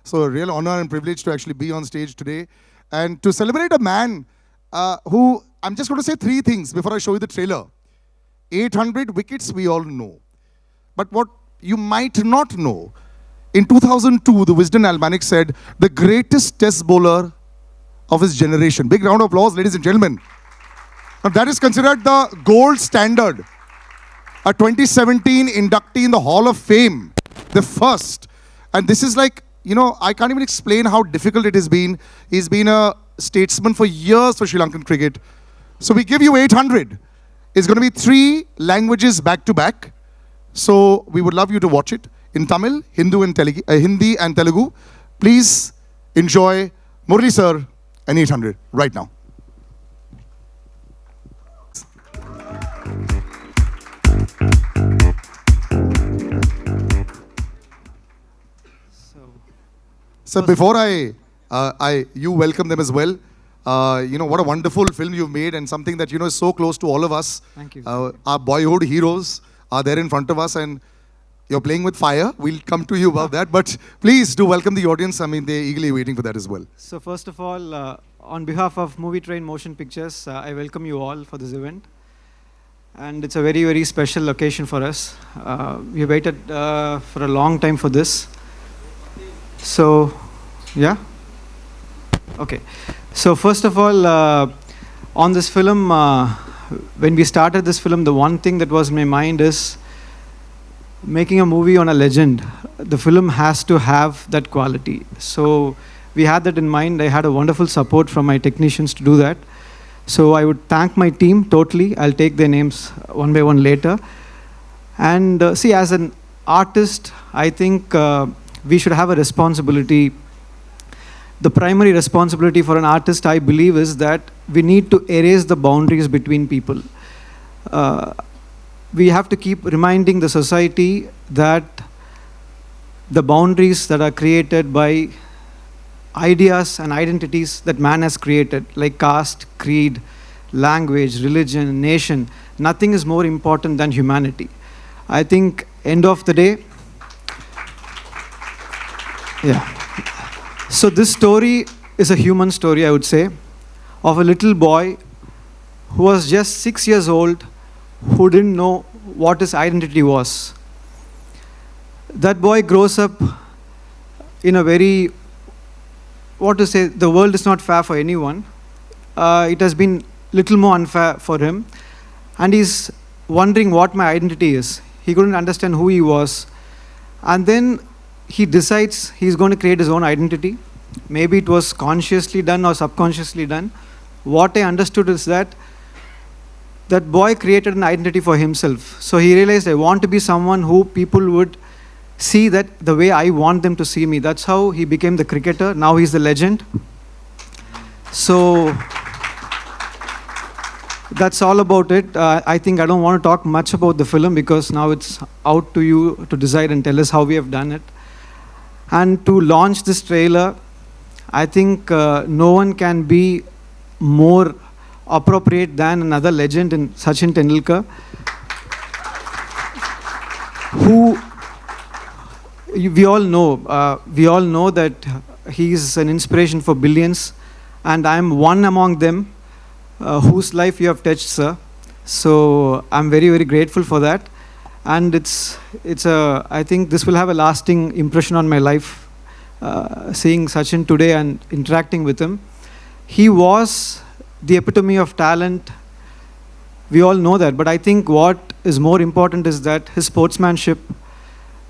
So a real honor and privilege to actually be on stage today and to celebrate a man who, I'm just going to say three things before I show you the trailer. 800 wickets we all know. But what you might not know, in 2002, the Wisden Almanac said, the greatest test bowler of his generation. Big round of applause, ladies and gentlemen. Now, that is considered the gold standard. A 2017 inductee in the Hall of Fame, the first. And this is like, you know, I can't even explain how difficult it has been. He's been a statesman for years for Sri Lankan cricket. So we give you 800. It's going to be 3 languages back to back. So we would love you to watch it in Tamil, Hindi and Telugu. Please enjoy Murli sir and 800 right now. So before you welcome them as well. You know, what a wonderful film you've made and something that, you know, is so close to all of us. Thank you. Our boyhood heroes are there in front of us and you're playing with fire. We'll come to you about that. But please do welcome the audience. I mean, they're eagerly waiting for that as well. So first of all, on behalf of Movie Train Motion Pictures, I welcome you all for this event. And it's a very, very special occasion for us. We waited for a long time for this. So, yeah? Okay. So first of all, on this film, when we started this film, the one thing that was in my mind is making a movie on a legend. The film has to have that quality. So we had that in mind. I had a wonderful support from my technicians to do that. So I would thank my team totally. I'll take their names one by one later. And see, as an artist, I think we should have a responsibility. The primary responsibility for an artist, I believe, is that we need to erase the boundaries between people. We have to keep reminding the society that the boundaries that are created by ideas and identities that man has created, like caste, creed, language, religion, nation, nothing is more important than humanity. I think, end of the day, yeah. So this story is a human story, I would say, of a little boy who was just 6 years old, who didn't know what his identity was. That boy grows up in a very, what to say, the world is not fair for anyone. It has been little more unfair for him. And he's wondering what my identity is. He couldn't understand who he was. And then he decides he's going to create his own identity. Maybe it was consciously done or subconsciously done. What I understood is that that boy created an identity for himself. So he realized, I want to be someone who people would see that the way I want them to see me. That's how he became the cricketer. Now he's the legend. So that's all about it. I think I don't want to talk much about the film because now it's out to you to decide and tell us how we have done it. And to launch this trailer, I think no one can be more appropriate than another legend in Sachin Tendulkar, who we all know that he is an inspiration for billions, and I am one among them whose life you have touched, sir. So I'm very, very grateful for that. And I think this will have a lasting impression on my life, seeing Sachin today and interacting with him. He was the epitome of talent. We all know that. But I think what is more important is that his sportsmanship,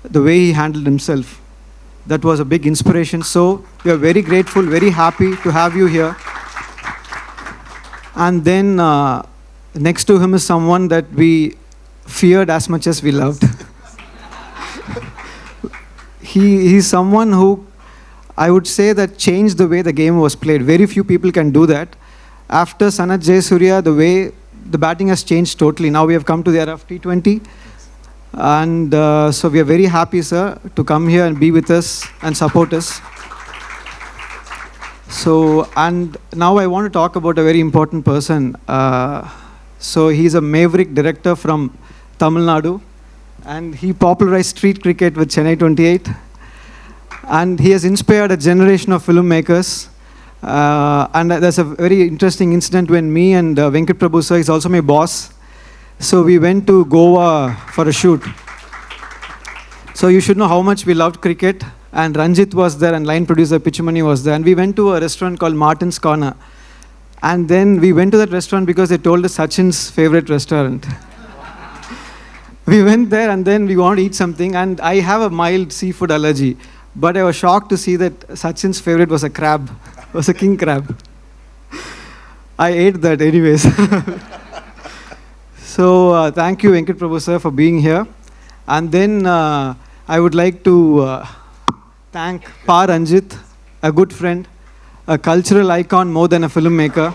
the way he handled himself, that was a big inspiration. So we are very grateful, very happy to have you here. And then next to him is someone that we feared as much as we loved. He's someone who, I would say, that changed the way the game was played. Very few people can do that. After Sanath Jayasuriya, the way the batting has changed totally. Now we have come to the era of T20. And so we are very happy, sir, to come here and be with us and support us. So, and now I want to talk about a very important person. So he's a maverick director from Tamil Nadu, and he popularized street cricket with Chennai 28. And he has inspired a generation of filmmakers. And there's a very interesting incident when me and Venkat Prabhu sir is also my boss. So we went to Goa for a shoot. So you should know how much we loved cricket. And Ranjit was there and line producer Pichumani was there. And we went to a restaurant called Martin's Corner. And then we went to that restaurant because they told us Sachin's favorite restaurant. We went there and then we wanted to eat something. And I have a mild seafood allergy. But I was shocked to see that Sachin's favorite was a crab. Was a king crab. I ate that anyways. So thank you, Venkat Prabhu sir, for being here. And then I would like to thank Pa Ranjit, a good friend, a cultural icon more than a filmmaker.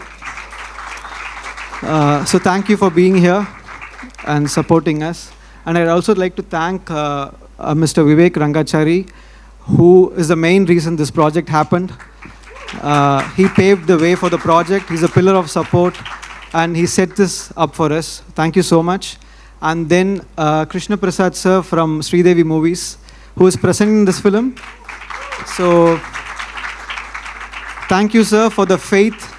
So thank you for being here and supporting us. And I'd also like to thank Mr. Vivek Rangachari, who is the main reason this project happened. He paved the way for the project. He's a pillar of support, and he set this up for us. Thank you so much. And then Krishna Prasad sir from Sridevi Movies, who is presenting this film. So thank you, sir, for the faith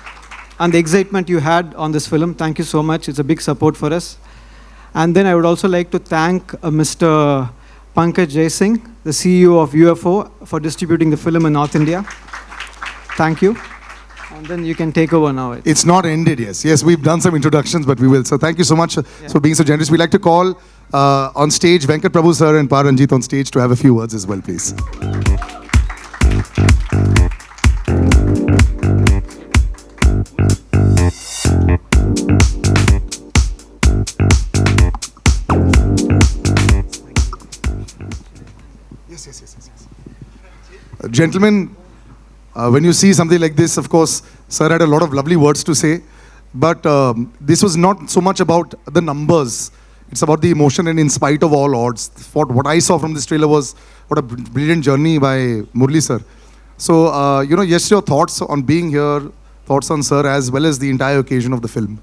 and the excitement you had on this film. Thank you so much. It's a big support for us. And then I would also like to thank Mr. Pankaj Jaisingh, the CEO of UFO, for distributing the film in North India. Thank you. And then you can take over now. It's not ended, yes. Yes, we've done some introductions, but we will. So thank you so much for being so generous. We'd like to call on stage Venkat Prabhu sir and Pa Ranjit on stage to have a few words as well, please. Yes. Gentlemen, when you see something like this, of course, sir had a lot of lovely words to say, but this was not so much about the numbers. It's about the emotion, and in spite of all odds, what I saw from this trailer was what a brilliant journey by Murli sir. So, yes, your thoughts on being here, thoughts on sir, as well as the entire occasion of the film.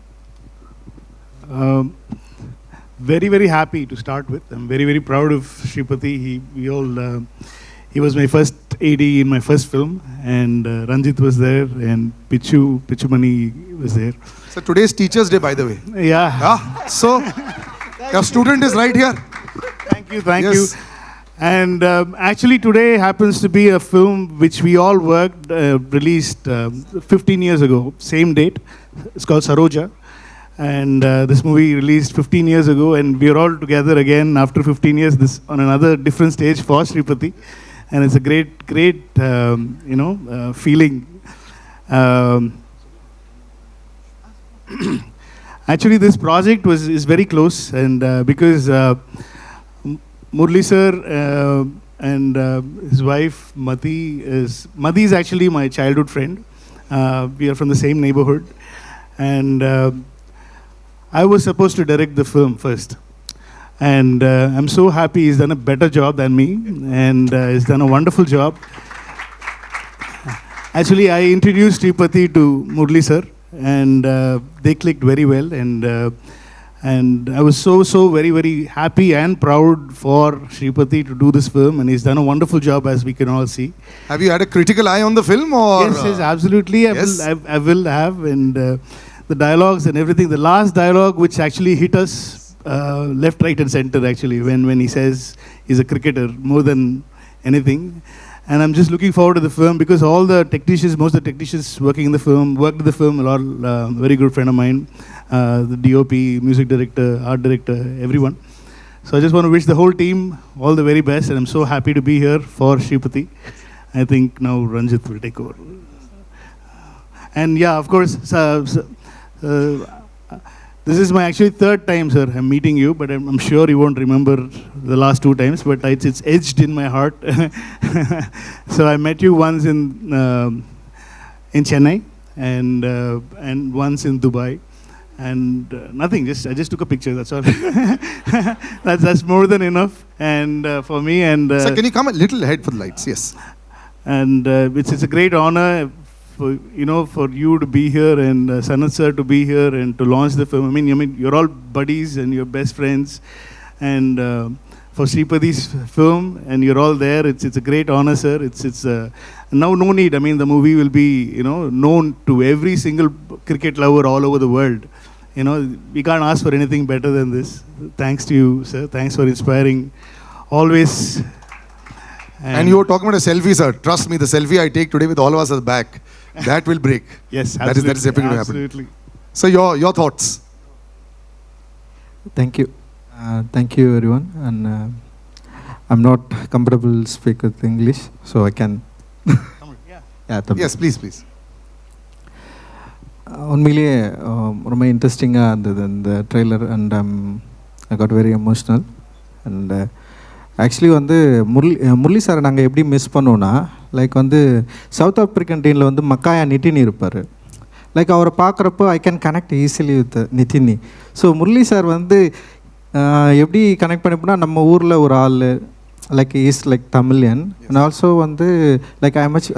Very, very happy to start with. I'm very, very proud of Shripati. He was my first AD in my first film, and Ranjit was there, and Pichumani was there. So today's Teachers' Day, by the way. Yeah. So your student is right here. Thank you. And actually today happens to be a film which we all worked, released 15 years ago, same date. It's called Saroja. And this movie released 15 years ago, and we are all together again after 15 years this on another different stage for Shripati. And it's a great feeling. Actually, this project is very close, and because Murli sir and his wife Mati is actually my childhood friend. We are from the same neighborhood, and I was supposed to direct the film first. And I'm so happy he's done a better job than me, and he's done a wonderful job. Actually, I introduced Shripati to Murli sir, and they clicked very well. And I was so very, very happy and proud for Shripati to do this film, and he's done a wonderful job, as we can all see. Have you had a critical eye on the film, or? Yes, absolutely. I will have, and the dialogues and everything. The last dialogue, which actually hit us left, right, and center, actually, when he says he's a cricketer more than anything. And I'm just looking forward to the film, because most of the technicians working in the film, worked in the film, a lot, very good friend of mine, the DOP, music director, art director, everyone. So I just want to wish the whole team all the very best, and I'm so happy to be here for Shripati. I think now Ranjit will take over. And yeah, of course, this is my actually third time, sir, I'm meeting you, but I'm sure you won't remember the last two times, but it's edged in my heart. So I met you once in Chennai, and once in Dubai, and nothing, I just took a picture, that's all. that's more than enough, and for me. And sir, can you come a little ahead for the lights? Yes. And it's a great honor for you to be here, and Sanath sir to be here and to launch the film. I mean, you're all buddies and you're best friends, and for Sripadi's film, and you're all there. It's a great honor, sir. It's now no need. I mean, the movie will be known to every single cricket lover all over the world. We can't ask for anything better than this. Thanks to you, sir. Thanks for inspiring always. And you were talking about a selfie, sir. Trust me, the selfie I take today with all of us at the back, that will break. Yes, that is definitely going to happen. Absolutely. So your thoughts? Thank you. Thank you, everyone. And I'm not comfortable to speak with English, so I can. Yes, please. உண்மையிலேயே ரொம்ப இன்ட்ரெஸ்டிங்காக இருந்தது இந்த trailer and I got very emotional and actually வந்து முரளி சாரை நாங்கள் எப்படி miss பண்ணோன்னா லைக் வந்து சவுத் ஆப்ரிக்கன் டீமில் வந்து மக்காயா நிட்டினி இருப்பார். லைக் அவரை பார்க்குறப்போ I can connect easily with Nithini. So Murali sir வந்து எப்படி கனெக்ட் பண்ணிப்போனா நம்ம ஊரில் ஒரு ஆள் like is like Tamilian and also வந்து லைக் ஐ மச்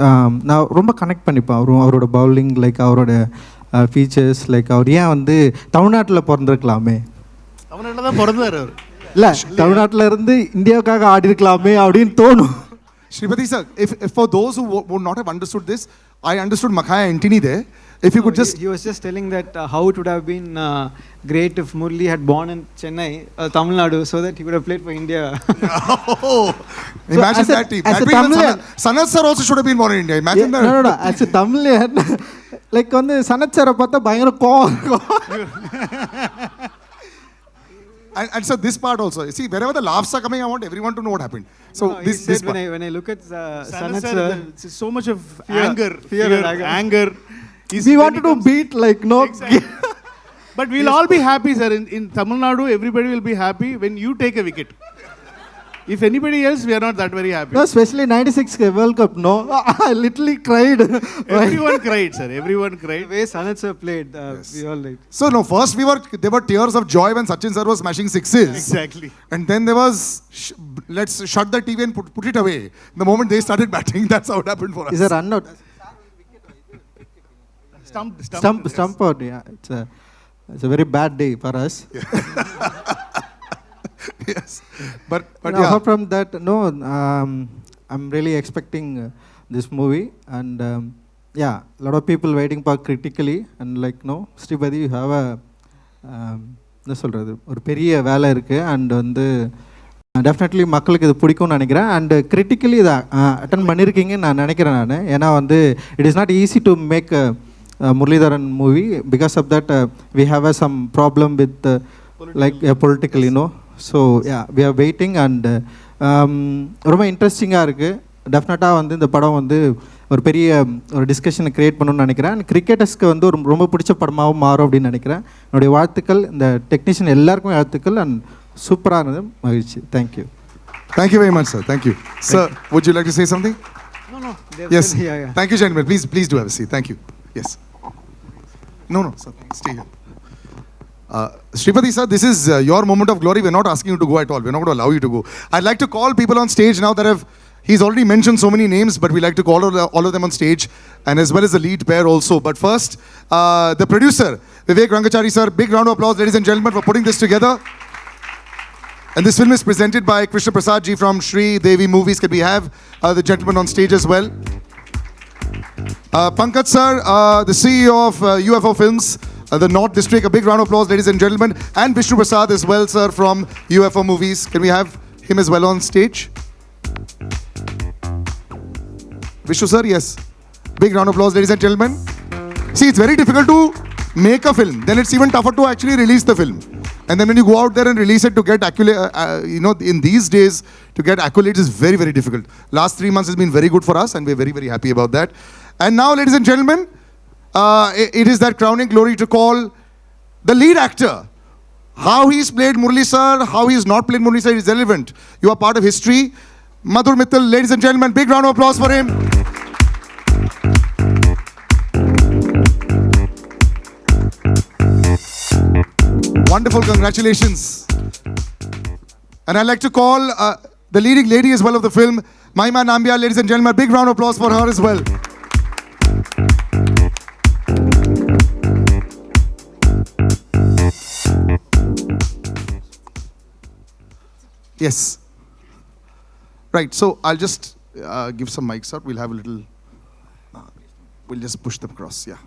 நான் ரொம்ப கனெக்ட் பண்ணிப்பேன் அவரோட பவுலிங் லைக் அவரோட ஃபீச்சர்ஸ் லைக் அவர் ஏன் வந்து தமிழ்நாட்டில் பிறந்திருக்கலாமே, தமிழ்நாட்டில் தான் பிறந்தார் அவர், இல்லை தமிழ்நாட்டில் இருந்து இந்தியாவுக்காக ஆடி இருக்கலாமே அப்படின்னு தோணும். Sripati sir, if for those who would not have understood this, I understood Makaya Antony there. If you could just... He was just telling that how it would have been great if Murli had born in Chennai, Tamil Nadu, so that he would have played for India. Imagine that team. That means Sanath sir also should have been born in India. Imagine that. No. As a Tamilian, like வந்து சனத் சாரை பார்த்தா பயங்கர கோவம் இருக்கும். And so this part also. See, wherever the laughs are coming, I want everyone to know what happened. So no, this part. When I look at Sanath sir, it's so much of fear and anger. We wanted to beat like no. Exactly. But we'll all be happy, sir. In Tamil Nadu, everybody will be happy when you take a wicket. If anybody else, we are not that very happy. No, especially 96 World Cup. No, I literally cried. Everyone cried, sir. Everyone cried. The way Sanath sir played, we all liked. So no, first there were tears of joy when Sachin sir was smashing sixes. Exactly. And then there was let's shut the TV and put it away. The moment they started batting, that's how it happened for us. Is a run out? Stump out. Yeah, it's a very bad day for us. Yes, but no, yeah. Apart from that, no, I'm really expecting this movie, and yeah, a lot of people waiting for critically, and like no, Sripadi, you have a என்ன சொல்கிறது ஒரு பெரிய வேலை இருக்குது and வந்து definitely மக்களுக்கு இது பிடிக்கும்னு நினைக்கிறேன் அண்ட் கிரிட்டிக்கலி இதை அட்டன் பண்ணியிருக்கீங்கன்னு நான் நினைக்கிறேன் நான். ஏன்னா வந்து it is not easy to make Murlitharan movie because of that we have some problem with like political, you know. So yeah, we are waiting and ரொம்ப இன்ட்ரெஸ்டிங்காக இருக்குது. டெஃபினட்டாக வந்து இந்த படம் வந்து ஒரு பெரிய ஒரு டிஸ்கஷனை க்ரியேட் பண்ணணும்னு நினைக்கிறேன். அண்ட் கிரிக்கெட்டர்ஸ்க்கு வந்து ஒரு ரொம்ப பிடிச்ச படமாகவும் மாறும் அப்படின்னு நினைக்கிறேன். என்னுடைய வாழ்த்துக்கள், இந்த டெக்னீஷியன் எல்லாருக்குமே வாழ்த்துக்கள் அண்ட் சூப்பராக இருந்தது. மகிழ்ச்சி. Thank you. Thank you very much, sir. Thank you. Sir, would you like to say something? No. Yes. Yeah. Thank you, gentlemen. Please do have a seat. Thank you. Yes. No, sir. Stay here. Sripadi sir, this is your moment of glory. We're not asking you to go at all. We're not going to allow you to go. I'd like to call people on stage now that he's already mentioned so many names, but we like to call all of them on stage, and as well as the lead pair also. But first, the producer, Vivek Rangachari sir, big round of applause, ladies and gentlemen, for putting this together. And this film is presented by Krishna Prasad ji from Shri Devi Movies. Can we have the gentleman on stage as well? Pankaj sir, the CEO of UFO Films, the North District. A big round of applause, ladies and gentlemen. And Vishnu Prasad as well, sir, from UFO Movies. Can we have him as well on stage? Vishnu sir, yes. Big round of applause, ladies and gentlemen. See, it's very difficult to make a film. Then it's even tougher to actually release the film. And then when you go out there and release it to get in these days, to get accolades is very, very difficult. Last 3 months has been very good for us, and we're very, very happy about that. And now, ladies and gentlemen, it is that crowning glory to call the lead actor. How he's played Murli sir, how he's not played Murli sir is relevant. You are part of history. Madhur Mittal, ladies and gentlemen, big round of applause for him. Wonderful, congratulations. And I'd like to call the leading lady as well of the film, Mahima Nambiar, ladies and gentlemen, big round of applause for her as well. Yes. Right, so I'll just give some mics out. We'll have a little, we'll just push them across, yeah.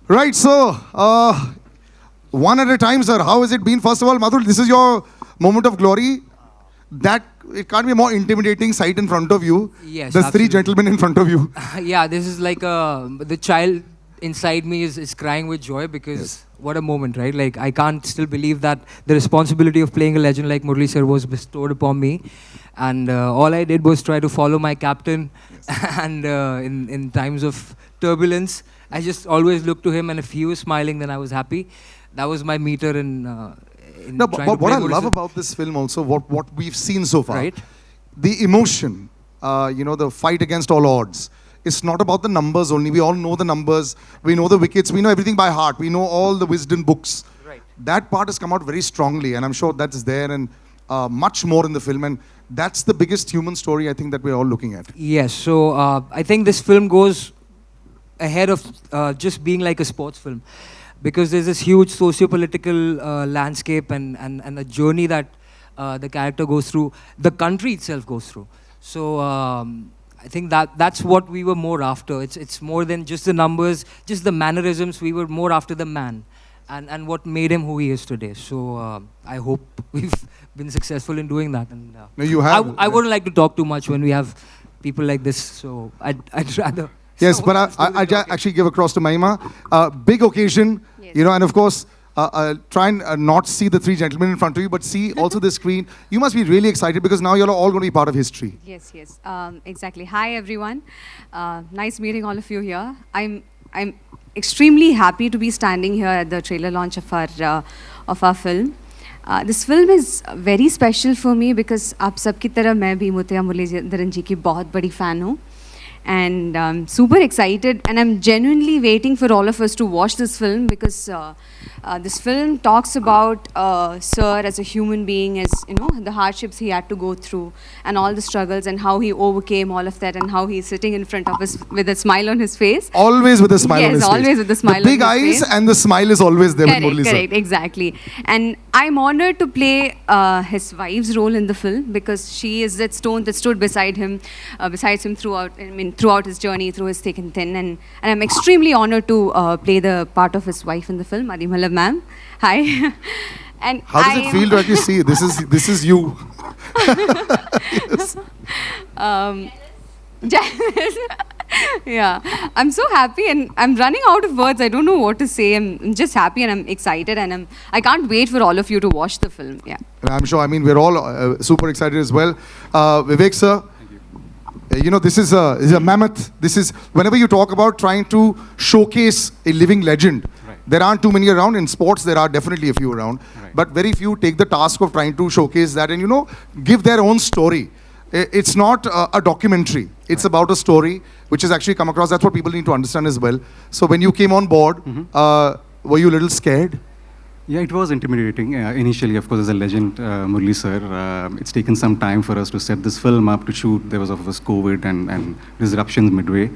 Right, so one at a time, sir. How has it been? First of all, Madhur, this is your moment of glory. That it can't be a more intimidating sight in front of you. Yes, There's three absolutely. gentlemen in front of you. Yeah, this is like the child inside me is crying with joy because what a moment, right? Like I can't still believe that the responsibility of playing a legend like Murli sir was bestowed upon me, and all I did was try to follow my captain. And in times of turbulence, I just always looked to him, and if he was smiling, then I was happy. That was my meter in. No, trying but to what play I Murli love sir. about this film also, what we've seen so far, Right. the emotion, the fight against all odds. It's not about the numbers only. We all know the numbers. We know the wickets. We know everything by heart. We know all the wisdom books. Right. That part has come out very strongly, and I'm sure that's there and much more in the film. And that's the biggest human story I think that we're all looking at. Yes, so I think this film goes ahead of just being like a sports film, because there's this huge socio-political landscape and a journey that the character goes through, the country itself goes through. So I think that's what we were more after. It's more than just the numbers, just the mannerisms. We were more after the man and what made him who he is today. So I hope we've been successful in doing that. And No, you have. I wouldn't like to talk too much when we have people like this, so I'd rather. Yes, but I actually give across to Mahima. Big occasion, Yes. and of course, try and not see the three gentlemen in front of you, but see also the screen. You must be really excited because now you're all going to be part of history. Yes, yes, exactly. Hi, everyone. Nice meeting all of you here. I'm extremely happy to be standing here at the trailer launch of our film. This film is very special for me because आप सबकी तरह मैं भी मुत्तिया मुरलीधरन जी की बहुत बड़ी fan हूँ. And super excited, and I'm genuinely waiting for all of us to watch this film because this film talks about Sir as a human being, as the hardships he had to go through, and all the struggles, and how he overcame all of that, and how he's sitting in front of us with a smile on his face. Always with a smile on his face. Yes, always with a smile The big on his eyes face. and the smile is always there with Murli sir. Correct, exactly. And I'm honored to play his wife's role in the film because she is that stone that stood beside him, besides him throughout his journey, through his thick and thin. And I'm extremely honored to play the part of his wife in the film, Adhikari ma'am. Hi. And How does it feel to actually see this is you? Yeah, I'm so happy and I'm running out of words. I don't know what to say. I'm just happy and I'm excited and I can't wait for all of you to watch the film. Yeah. I'm sure. I mean, we're all super excited as well. Vivek sir, this is a mammoth. This is whenever you talk about trying to showcase a living legend. Right. There aren't too many around. In sports, there are definitely a few around, Right. but very few take the task of trying to showcase that and give their own story. It's not a documentary. It's about a story which has actually come across. That's what people need to understand as well. So when you came on board, were you a little scared? Yeah, it was intimidating. Initially, of course, as a legend, Murli sir, it's taken some time for us to set this film up, to shoot. There was, of course, COVID and disruptions midway.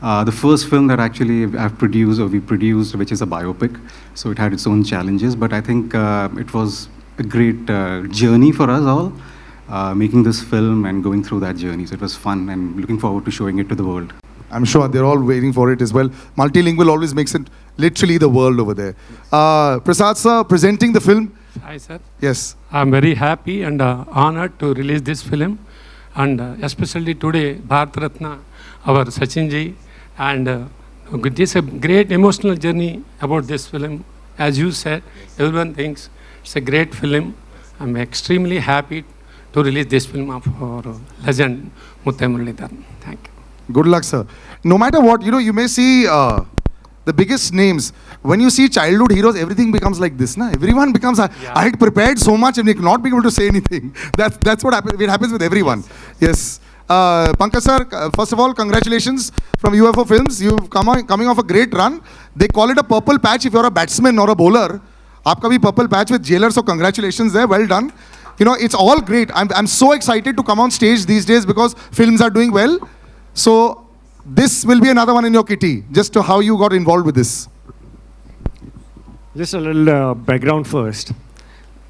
The first film that actually we produced, which is a biopic, so it had its own challenges, but I think it was a great journey for us all, making this film and going through that journey. So it was fun and looking forward to showing it to the world. I'm sure they're all waiting for it as well. Multilingual always makes it literally the world over there. Prasad sir, presenting the film. Hi, sir. Yes. I'm very happy and honored to release this film. And especially today, Bharat Ratna, our Sachin ji. And this is a great emotional journey about this film. As you said, everyone thinks it's a great film. I'm extremely happy to release this film of our legend, Muttiah Murlitharan. Thank you. Good luck, sir. No matter what, you may see the biggest names. When you see childhood heroes, everything becomes like this. Na? Everyone becomes, I had prepared so much and not being able to say anything. That's what happens. It happens with everyone. Yes. Pankaj sir, first of all, congratulations from UFO Films. You've coming off a great run. They call it a purple patch if you're a batsman or a bowler. Aapka bhi purple patch with jailer, so congratulations there. Well done. It's all great. I'm so excited to come on stage these days because films are doing well. So this will be another one in your kitty, just to how you got involved with this. Just a little background first.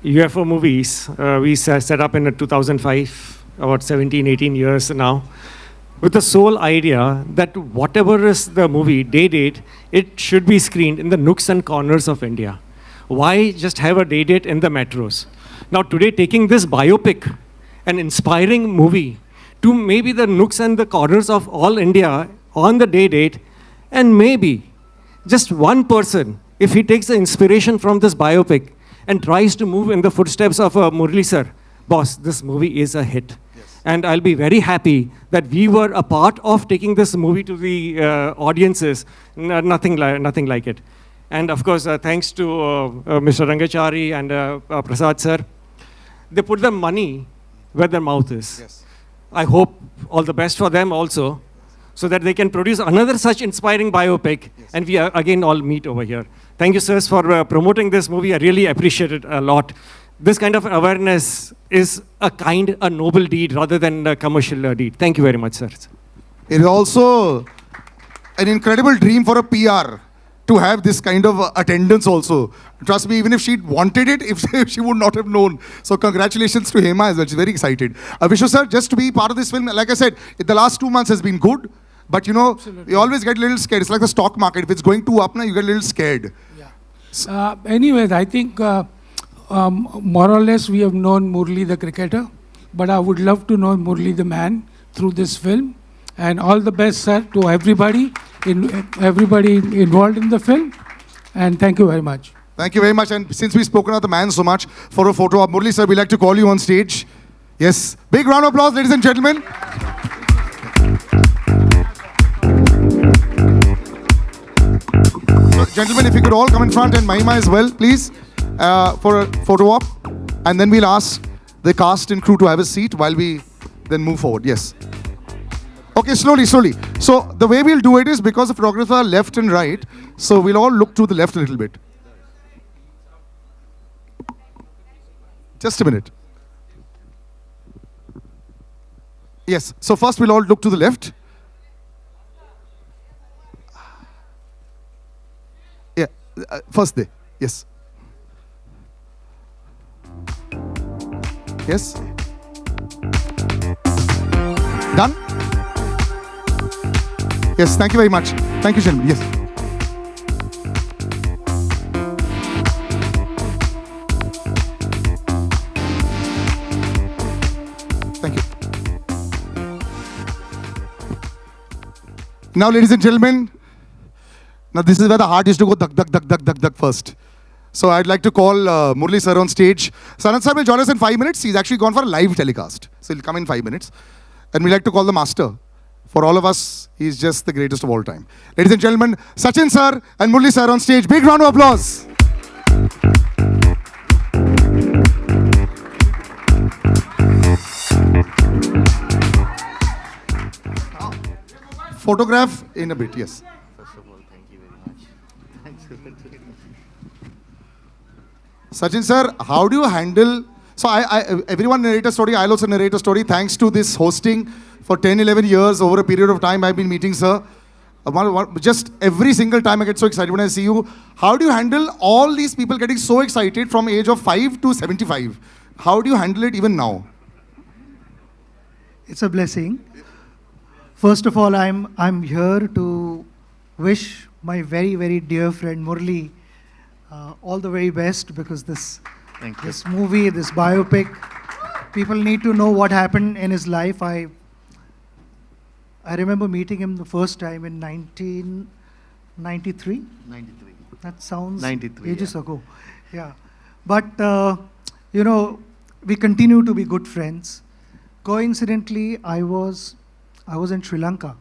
UFO movies, we set up in 2005 about 17, 18 years now, with the sole idea that whatever is the movie, day date, it should be screened in the nooks and corners of India. Why just have a day date in the metros? Now today, taking this biopic, an inspiring movie, to maybe the nooks and the corners of all India on the day date, and maybe just one person, if he takes the inspiration from this biopic and tries to move in the footsteps of Murli sir, boss, this movie is a hit. And I'll be very happy that we were a part of taking this movie to the audiences. Nothing like it. And of course, thanks to Mr. Rangachari and Prasad sir, they put the money where their mouth is. Yes. I hope all the best for them also, so that they can produce another such inspiring biopic, and we again all meet over here. Thank you, sirs, for promoting this movie. I really appreciate it a lot. This kind of awareness is a noble deed rather than a commercial deed. Thank you very much, sir. It is also an incredible dream for a PR to have this kind of attendance also. Trust me, even if she wanted it, if she would not have known. So congratulations to Hema as well. She's very excited. Vishnu sir, just to be part of this film, like I said, the last 2 months has been good. But you know, you always get a little scared. It's like the stock market. If it's going too up now, you get a little scared. Yeah. Anyways, I think more or less we have known Murli the cricketer, but I would love to know Murli the man through this film. And all the best, sir, to everybody involved in the film. And thank you very much. Thank you very much. And since we've spoken of the man so much, for a photo of Murli sir, we'd like to call you on stage. Yes. Big round of applause, ladies and gentlemen. Gentlemen, if you could all come in front, and Mahima as well, please, for a photo op. And then we'll ask the cast and crew to have a seat while we then move forward. Yes. Okay, slowly. So the way we'll do it is, because the photographers are left and right, so we'll all look to the left a little bit. Just a minute. Yes, so first we'll all look to the left. Yeah, first there. Yes. Yes. Done? Yes, thank you very much. Thank you, gentlemen. Yes. Thank you. Now, ladies and gentlemen, now this is where the heart is to go duck first. So I'd like to call Murli sir on stage. Sanath sir will join us in 5 minutes. He's actually gone for a live telecast. So he'll come in 5 minutes. And we'd like to call the master. For all of us, he's just the greatest of all time. Ladies and gentlemen, Sachin sir and Murli sir on stage. Big round of applause. Photograph in a bit, yes. First of all, thank you very much. Thanks. Sachin sir, how do you handle... So everyone narrate a story, I'll also narrate a story. Thanks to this hosting for 10, 11 years, over a period of time I've been meeting sir. Just every single time I get so excited when I see you. How do you handle all these people getting so excited from age of 5 to 75? How do you handle it even now? It's a blessing. First of all, I'm here to wish my very, very dear friend Murli all the very best, because this movie, this biopic, people need to know what happened in his life. I remember meeting him the first time in 1993. 93. That sounds 93, ages ago. Yeah. But, you know, we continue to be good friends. Coincidentally, I was in Sri Lanka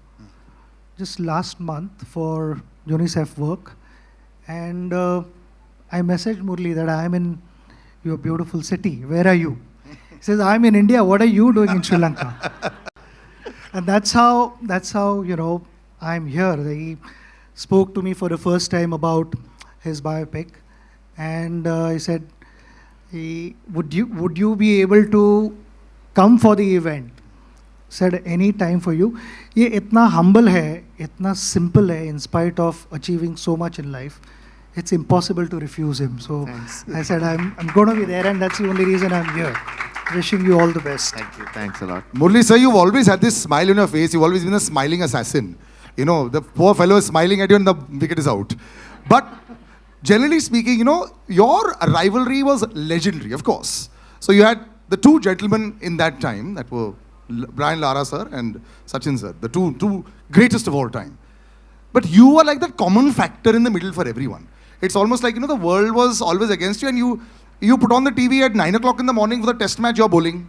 just last month for UNICEF work, and I messaged Murli that I'm in your beautiful city. Where are you? He says, I'm in India. What are you doing in Sri Lanka? And that's how you know, I'm here. He spoke to me for the first time about his biopic, and he said, would you be able to come for the event? Said any time for you. ये इतना humble है, इतना simple है, in spite of achieving so much in life, it's impossible to refuse him. So I said I'm going to be there, and that's the only reason I'm here. Wishing you all the best. Thank you. Thanks a lot. Murli sir, you've always had this smile on your face. You've always been a smiling assassin. You know, the poor fellow is smiling at you and the wicket is out. But generally speaking, you know, your rivalry was legendary, of course. So you had the two gentlemen in that time that were Brian Lara sir and Sachin sir, the two greatest of all time. But you were like that common factor in the middle for everyone. It's almost like, you know, the world was always against you, and you put on the TV at 9 o'clock in the morning for the test match, you're bowling.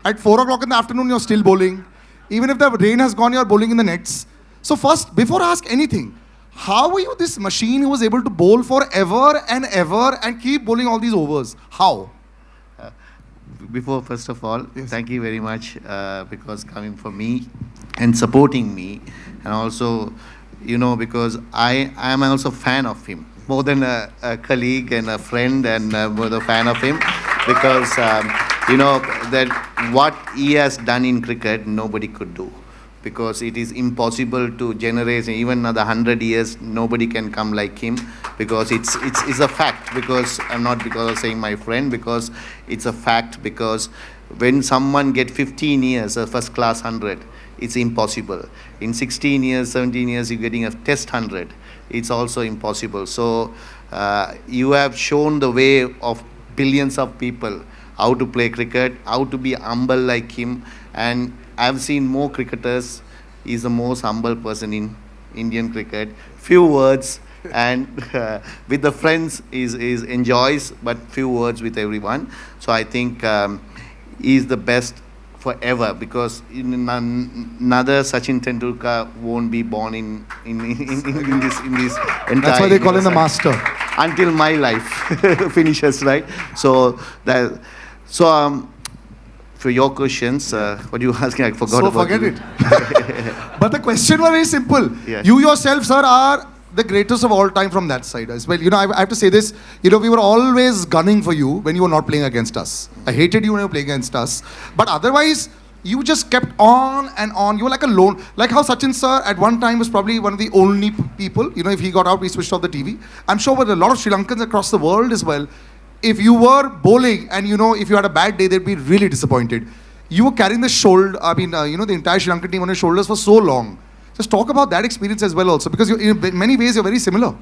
At 4 o'clock in the afternoon, you're still bowling. Even if the rain has gone, you're bowling in the nets. So first, before I ask anything, how were you this machine who was able to bowl forever and ever and keep bowling all these overs? How? Before, first of all, thank you very much because coming for me and supporting me, and also, you know, because I am also a fan of him, more than a colleague and a friend, and more a fan of him, because you know that what he has done in cricket nobody could do, because it is impossible to generate even another 100 years. Nobody can come like him, because it's a fact. Because I'm not because of saying my friend, because it's a fact. Because when someone get 15 years a first class 100, it's impossible. In 16 years, 17 years, you're getting a test 100. It's also impossible. So you have shown the way of billions of people how to play cricket, how to be humble like him. And I've seen more cricketers. He's the most humble person in Indian cricket. Few words, and with the friends is enjoys, but few words with everyone. So I think he's the best forever, because another Sachin Tendulkar won't be born in this entire. That's why they call him the master. Until my life finishes, right? So for your questions, what you asking, I forgot about. Forget it. But the question was very simple. Yeah. You yourself, sir, are the greatest of all time from that side as well. You know, I have to say this. You know, we were always gunning for you when you were not playing against us. I hated you when you were playing against us. But otherwise, you just kept on and on. You were like a lone. Like how Sachin sir at one time was probably one of the only people. You know, if he got out, we switched off the TV. I'm sure with a lot of Sri Lankans across the world as well, if you were bowling and, you know, if you had a bad day, they'd be really disappointed. You were carrying the shoulder, you know, the entire Sri Lankan team on your shoulders for so long. Just talk about that experience as well also, because in many ways you're very similar.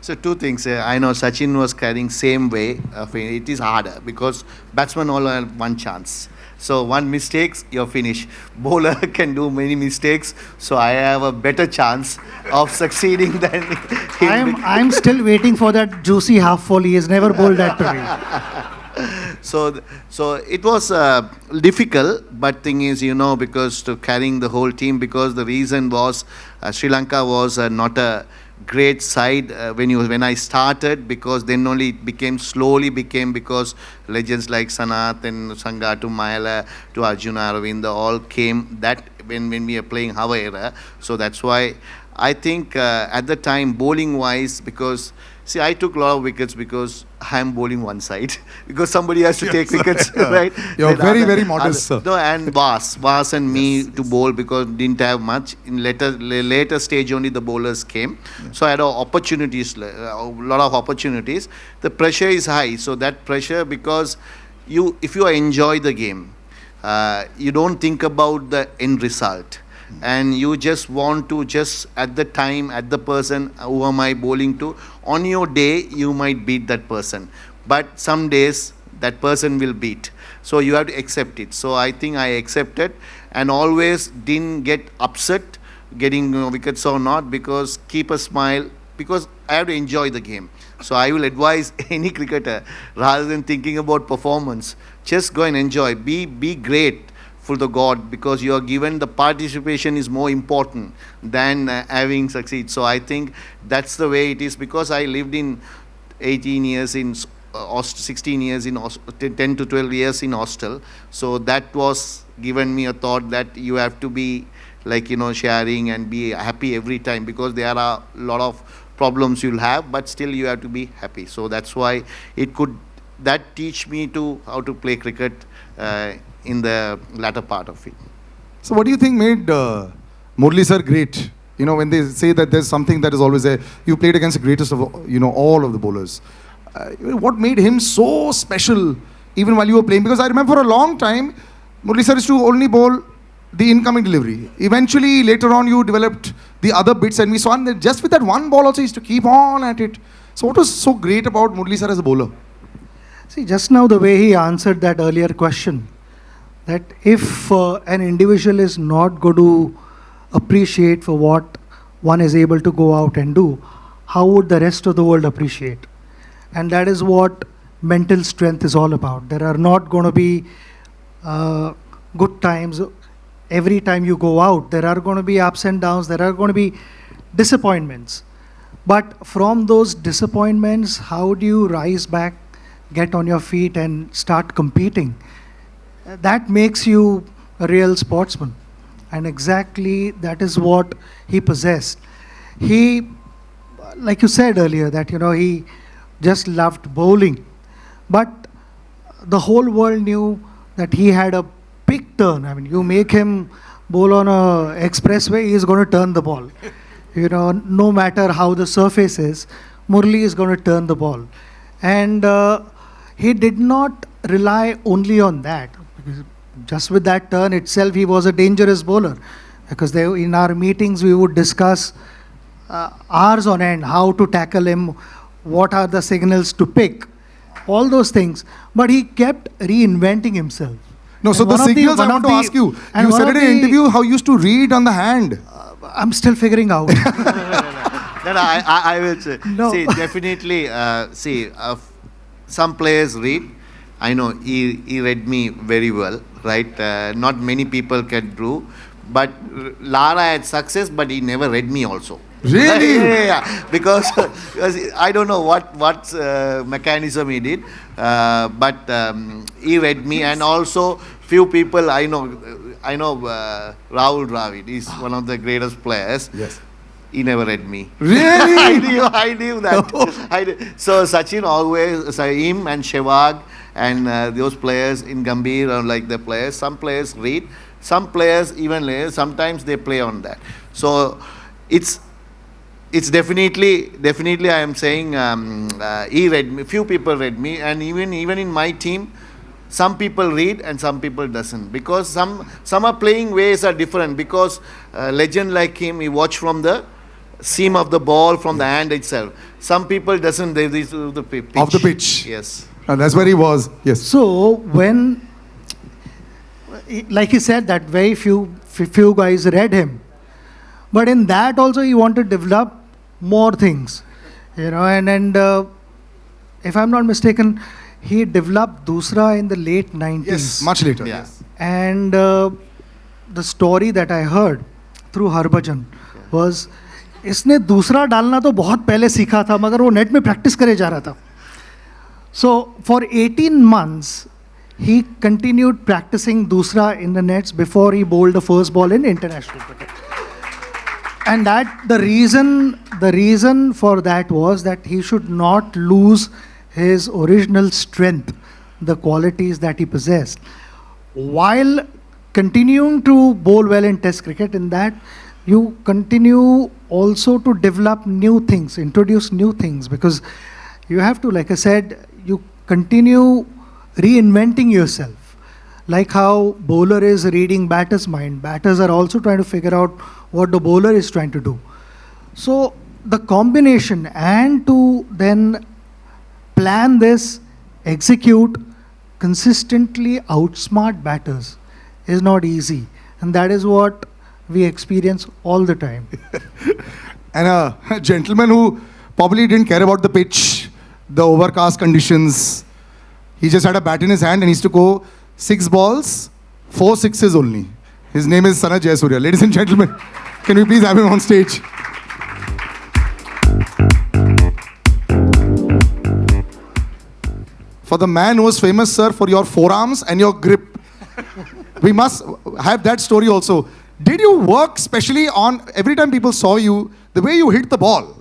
So two things. I know Sachin was carrying same way. It is harder because batsmen all have one chance. So one mistakes, you're finished. Bowler can do many mistakes. So I have a better chance of succeeding than him. I'm still waiting for that juicy half volley. He has never bowled that to me. So it was difficult, but thing is, you know, because to carrying the whole team, because the reason was Sri Lanka was not a great side when I started, because then only it slowly became because legends like Sanath and Sangha to Mayala to Arjuna Aravinda all came that when we are playing iEveEra. So that's why I think at the time, bowling wise, because see, I took a lot of wickets because I am bowling one side. Because somebody has to take wickets, right? You're very modest, sir. No, and Vas and me to bowl because didn't have much. In later stage only the bowlers came. Yeah. So I had a lot of opportunities. The pressure is high. So that pressure, because if you enjoy the game, you don't think about the end result. And you just want to at the time, at the person who am I bowling to, on your day you might beat that person, but some days that person will beat, so you have to accept it. So I think I accepted and always didn't get upset getting wickets or not, because keep a smile, because I have to enjoy the game. So I will advise any cricketer, rather than thinking about performance, just go and enjoy, be great for the God, because you are given the participation is more important than having succeed. So I think that's the way it is, because I lived in 18 years in 16 years in 10 to 12 years in hostel. So that was given me a thought that you have to be like, you know, sharing and be happy every time, because there are a lot of problems you'll have, but still you have to be happy. So that's why that teach me to how to play cricket in the latter part of it. So what do you think made Murli sir great? You know, when they say that there's something that is always there, you played against the greatest of, you know, all of the bowlers. What made him so special even while you were playing? Because I remember for a long time, Murli sir used to only bowl the incoming delivery. Eventually, later on, you developed the other bits, and we saw that just with that one ball also, he used to keep on at it. So what was so great about Murli sir as a bowler? See, just now the way he answered that earlier question, that if an individual is not going to appreciate for what one is able to go out and do, how would the rest of the world appreciate? And that is what mental strength is all about. There are not going to be good times every time you go out. There are going to be ups and downs. There are going to be disappointments. But from those disappointments, how do you rise back, get on your feet and start competing? That makes you a real sportsman. And exactly that is what he possessed. He, like you said earlier, that he just loved bowling. But the whole world knew that he had a big turn. I mean, you make him bowl on a expressway, he is going to turn the ball. No matter how the surface is, Murli is going to turn the ball. And he did not rely only on that. Because just with that turn itself, he was a dangerous bowler. Because in our meetings, we would discuss hours on end how to tackle him, what are the signals to pick, all those things. But he kept reinventing himself. No, so the signals I want to ask you. You said in an interview how you used to read on the hand. I'm still figuring out. No, I will say. No. See, definitely, some players read. I know he read me very well, right? Not many people can do. But Lara had success, but he never read me also. Really? Yeah. Because I don't know what mechanism he did, but he read me, and also few people I know Rahul Dravid is one of the greatest players. Yes. He never read me. Really? I knew that. So Sachin always, him and Sehwag and those players in Gambhir are like the players. Some players read, some players even sometimes they play on that. So it's definitely I am saying he read me. Few people read me, and even in my team, some people read and some people doesn't, because some are playing ways are different. Because legend like him, he watch from the seam of the ball, from the hand itself. Some people doesn't. They do the pitch. Of the pitch. Yes. And that's where he was. Yes. So when, like he said, that very few guys read him, but in that also he wanted to develop more things, and if I'm not mistaken, he developed Dusra in the late 90s. Yes, much later. Yeah. Yes. And the story that I heard through Harbhajan was, इसने दूसरा डालना तो बहुत पहले सीखा था, मगर वो नेट में प्रैक्टिस करे जा रहा था. So for 18 months, he continued practicing Dusra in the nets before he bowled the first ball in international cricket. And that the reason for that was that he should not lose his original strength, the qualities that he possessed, while continuing to bowl well in Test cricket. In that, you continue also to develop new things, introduce new things, because you have to, like I said, you continue reinventing yourself. Like how bowler is reading batter's mind, batters are also trying to figure out what the bowler is trying to do. So the combination, and to then plan this, execute, consistently outsmart batters is not easy. And that is what we experience all the time. And a gentleman who probably didn't care about the pitch, the overcast conditions. He just had a bat in his hand and he used to go 6 balls, 4 sixes only. His name is Sanath Jayasuriya. Ladies and gentlemen, can we please have him on stage? For the man who was famous, sir, for your forearms and your grip, we must have that story also. Did you work specially on, every time people saw you, the way you hit the ball,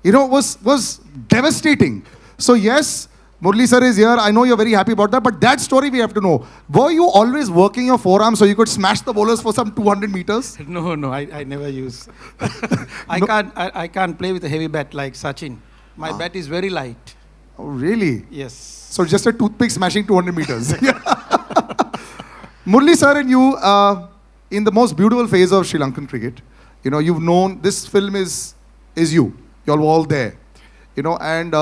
was devastating. So yes, Murli sir is here. I know you're very happy about that, but that story we have to know. Were you always working your forearms so you could smash the bowlers for some 200 meters? No, I never use. I can't play with a heavy bat like Sachin. My bat is very light. Oh, really? Yes. So just a toothpick smashing 200 meters. Murli sir and you, in the most beautiful phase of Sri Lankan cricket, you know, you've known this film is you. You're all there. You know, and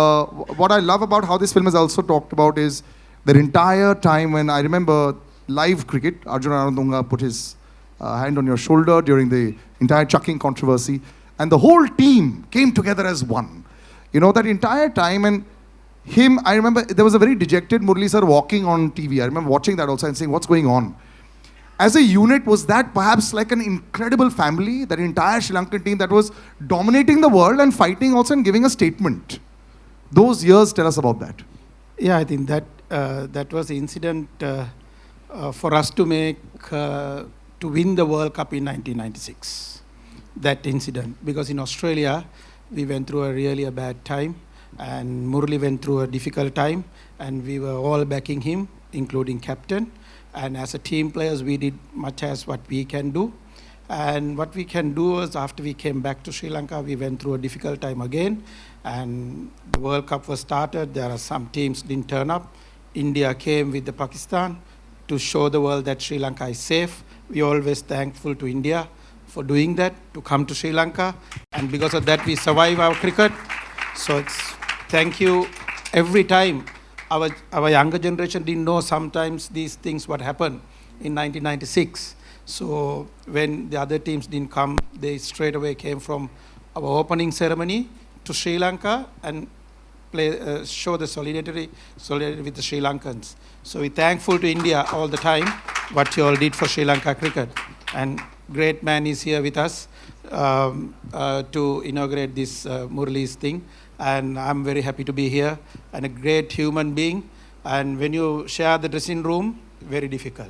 what I love about how this film is also talked about is the entire time when I remember live cricket, Arjun Anandunga put his hand on your shoulder during the entire chucking controversy, and the whole team came together as one. You know, that entire time, and him, I remember there was a very dejected Murli sir walking on TV. I remember watching that also and saying, what's going on? As a unit, was that perhaps like an incredible family, that entire Sri Lankan team that was dominating the world and fighting also and giving a statement? Those years, tell us about that. Yeah, I think that that was the incident for us to make, to win the World Cup in 1996. That incident, because in Australia, we went through a bad time, and Murli went through a difficult time, and we were all backing him, including captain. And as a team players, we did much as what we can do. And what we can do was, after we came back to Sri Lanka, we went through a difficult time again. And the World Cup was started. There are some teams didn't turn up. India came with the Pakistan to show the world that Sri Lanka is safe. We always thankful to India for doing that, to come to Sri Lanka. And because of that, we survive our cricket. So it's thank you every time. Our younger generation didn't know sometimes these things what happened in 1996. So when the other teams didn't come, they straight away came from our opening ceremony to Sri Lanka and show the solidarity with the Sri Lankans. So we're thankful to India all the time what you all did for Sri Lanka cricket. And great man is here with us to inaugurate this Murli's thing. And I'm very happy to be here, and a great human being. And when you share the dressing room, very difficult.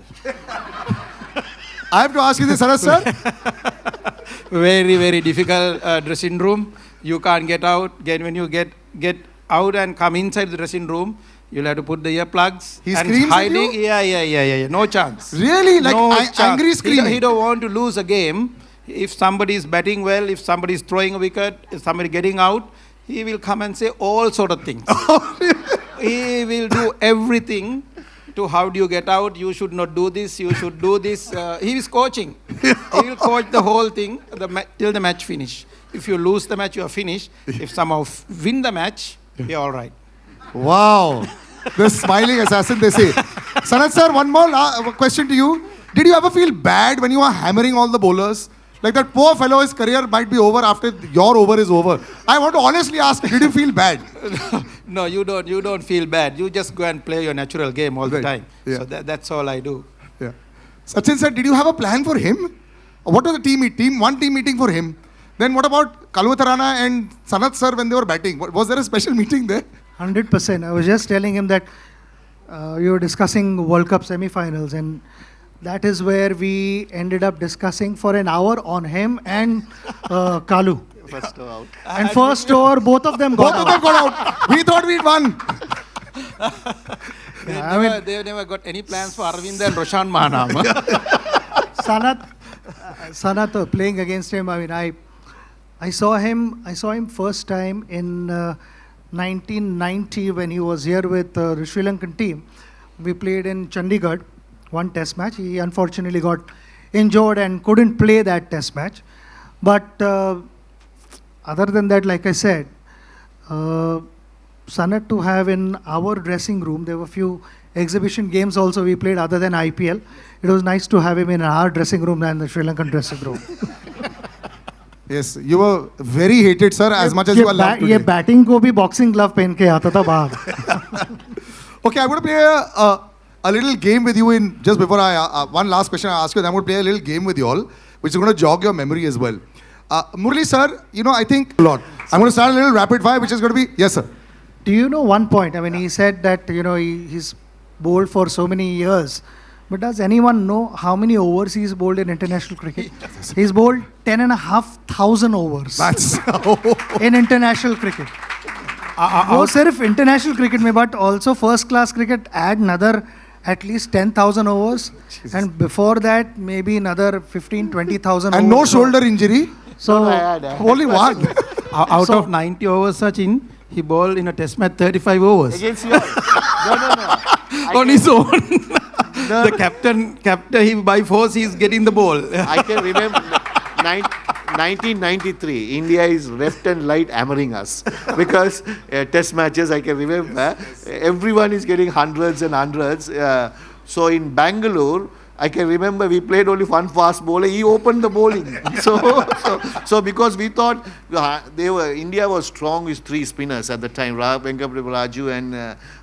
I have to ask you this, Sanath sir. Very, very difficult dressing room. You can't get out. Again, when you get out and come inside the dressing room, you'll have to put the earplugs. He and screams hiding. at you? Yeah. No chance. Really? Like no angry screaming? He don't want to lose a game. If somebody is batting well, if somebody is throwing a wicket, if somebody getting out, he will come and say all sort of things. He will do everything to how do you get out, you should not do this, you should do this. He is coaching. He will coach the whole thing till the match finish. If you lose the match, you are finished. If somehow win the match, you're all right. Wow. The smiling assassin, they say. Sanath sir, one more question to you. Did you ever feel bad when you were hammering all the bowlers? Like that poor fellow, his career might be over after your over is over. I want to honestly ask, did you feel bad? No, you don't feel bad. You just go and play your natural game all the time. Yeah. So that's all I do. Yeah. Sachin sir, did you have a plan for him? What was the one team meeting for him? Then what about Kalutharana and Sanath sir when they were batting? Was there a special meeting there? 100%. I was just telling him that you were discussing World Cup semi-finals, and that is where we ended up discussing for an hour on him and Kalu. First out. And first over, both of them got out. We thought we'd won. They never got any plans for Arvind and Roshan Mahanam. Sanath playing against him. I mean, I saw him first time in 1990 when he was here with the Sri Lankan team. We played in Chandigarh, one test match. He unfortunately got injured and couldn't play that test match. But other than that, like I said, Sanath to have in our dressing room, there were a few exhibition games also we played other than IPL. It was nice to have him in our dressing room than the Sri Lankan dressing room. Yes, you were very hated, sir, as much as you are loved today. ये batting को भी boxing glove पहन के आता था बाहर. Okay, I'm going to play a little game with you in just before one last question I ask you. I'm going to play a little game with you all, which is going to jog your memory as well. Murli sir, I think a lot. I'm going to start a little rapid fire, which is going to be yes, sir. Do you know one point? I mean, he said that he's bowled for so many years. But does anyone know how many overs he's bowled in international cricket? He's bowled 10,500 overs. That's in international cricket. No, sirf international cricket mein, but also first class cricket add another at least 10,000 overs. Jesus. And before that, maybe another 15,000-20,000 overs. And no shoulder injury? So, only one. Out of 90 overs, Sachin, he bowled in a test match 35 overs. Against you? No. On his own. The captain, he by force, he is getting the ball. I can remember 1993, India is left and right hammering us because test matches, I can remember, everyone is getting hundreds and hundreds. So in Bangalore, I can remember we played only one fast bowler. He opened the bowling. So because we thought India was strong with three spinners at the time, Raju and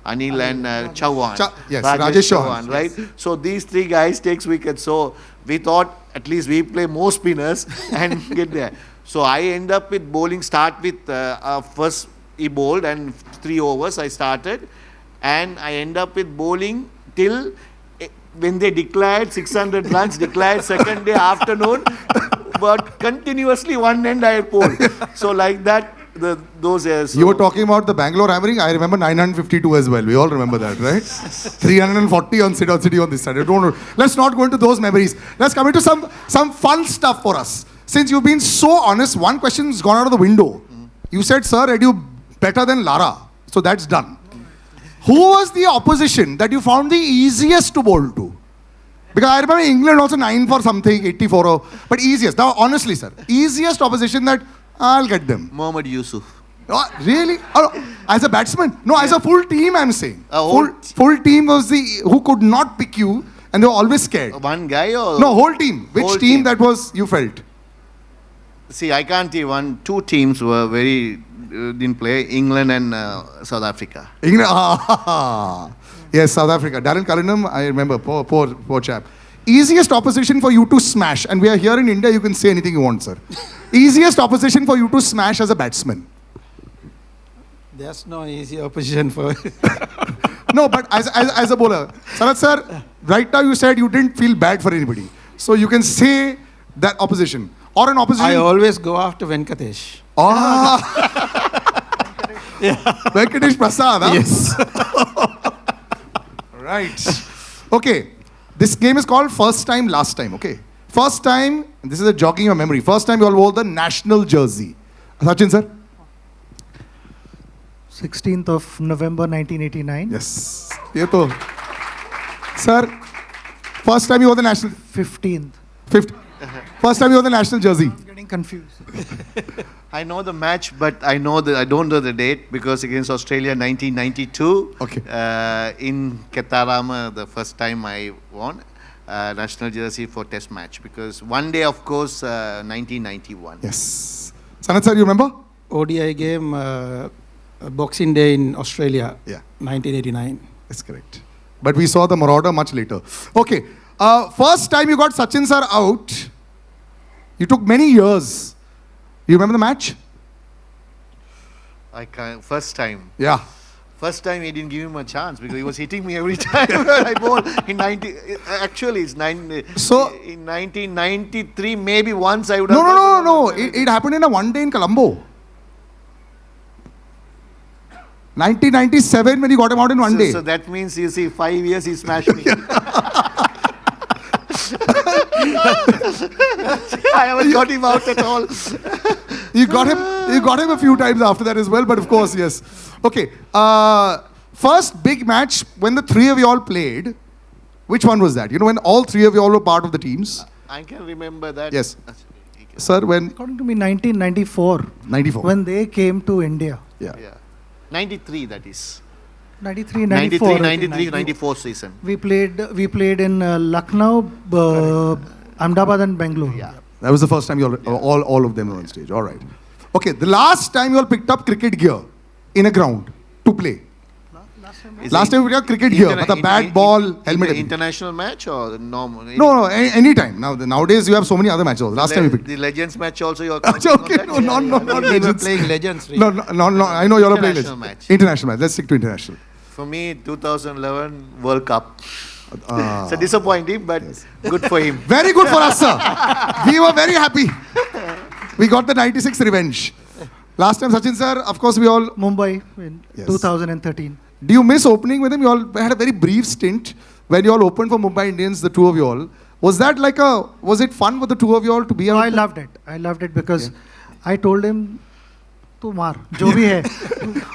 Anil and Chauhan. Yes, Rajesh Chauhan, right? Yes. So these three guys takes wickets. So we thought at least we play more spinners and get there. So I end up with bowling, start with first he bowled and 3 overs I started, and I end up with bowling till when they declared 600 runs, declared second day afternoon, but continuously one end I pulled. So like that, those years. You were talking about the Bangalore hammering. I remember 952 as well. We all remember that, right? 340 on Sit Out City on this side. Let's not go into those memories. Let's come into some fun stuff for us. Since you've been so honest, one question's gone out of the window. You said, sir, are you better than Lara? So that's done. Who was the opposition that you found the easiest to bowl to? Because I remember England also 9 for something, 84. But easiest. Now, honestly, sir, easiest opposition that I'll get them. Mohammad Yusuf. Oh, really? Oh, as a batsman? No, as a full team, I'm saying. Full team was who could not pick you, and they were always scared. One guy or? No, whole team. Which team that was you felt? See, I can't say one. 2 teams were very didn't play, England and South Africa. England, yes, South Africa. Darren Cullingham, I remember, poor chap. Easiest opposition for you to smash, and we are here in India, you can say anything you want, sir. Easiest opposition for you to smash as a batsman. There's no easy opposition for No, but as a bowler. Sanath sir, right now you said you didn't feel bad for anybody. So you can say that opposition. Or an opposition. I always go after Venkatesh. Venkatesh Prasad, huh? Yes. Right. Okay. This game is called First Time, Last Time, okay? First time, this is a jogging your memory. First time you all wore the national jersey. Sachin sir? 16th of November 1989. Yes. Sir, first time you wore the national... 15th. First time you wore the national jersey. I'm getting confused. I know the match, but I don't know the date because against Australia 1992. Okay. In Ketarama, the first time I won national jersey for test match because one day, of course, 1991. Yes. Sanath sir, you remember? ODI game, Boxing Day in Australia. Yeah. 1989. That's correct. But we saw the Marauder much later. Okay. First time you got Sachin sir out, you took many years. You remember the match? First time. Yeah. First time he didn't give him a chance because he was hitting me every time I bowled. Actually, it's so in 1993, maybe once I would have... No. It happened in a one day in Colombo. 1997 when he got him out in one day. So that means, you see, 5 years he smashed me. I haven't got him out at all. You got him a few times after that as well, but of course, yes. Okay. First big match when the 3 of you all played, which one was that? You know, when all 3 of you all were part of the teams? I can remember that. Yes. Sir, when? According to me, 1994. 94. When they came to India. Yeah. 93, that is. 93, 94. 94 season. We played in Lucknow, Ahmedabad and Bangalore. Yeah. That was the first time you all of them were on stage. All right. Okay, the last time you all picked up cricket gear in a ground to play. Last time we picked up cricket gear with a bat, ball, helmet. International match or normal? No, any time. Nowadays you have so many other matches. Last time we picked. The Legends match also you are okay, no, not Legends. We were playing Legends. No, I know you all are playing Legends. Match. International match. Let's stick to international. For me, 2011 World Cup. It's disappointing, but good for him. Very good for us, sir. We were very happy. We got the 96 revenge. Last time, Sachin sir, of course, we all... Mumbai in 2013. Do you miss opening with him? You all had a very brief stint when you all opened for Mumbai Indians, the 2 of you all. Was that was it fun with the 2 of you all to be out? I loved it. I loved it because I told him tu maar, jo bhi hai.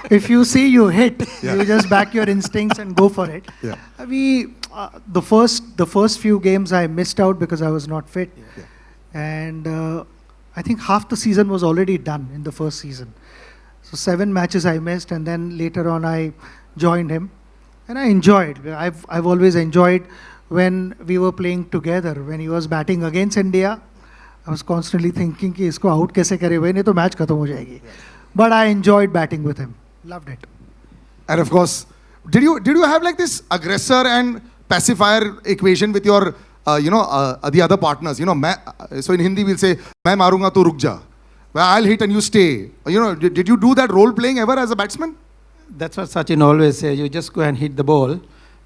If you see you hit, you just back your instincts and go for it. Yeah. The first few games I missed out because I was not fit, and I think half the season was already done in the first season. So 7 matches I missed, and then later on I joined him, and I enjoyed. I've always enjoyed when we were playing together. When he was batting against India, I was constantly thinking कि इसको out कैसे करे भाई, नहीं तो match खत्म हो जाएगी. But I enjoyed batting with him. Loved it. And of course, did you have like this aggressor and pacifier equation with your the other partners? So in Hindi we'll say मैं मारूंगा तो रुक जा. Well, I'll hit and you stay. Did you do that role playing ever as a batsman? That's what Sachin always says. You just go and hit the ball.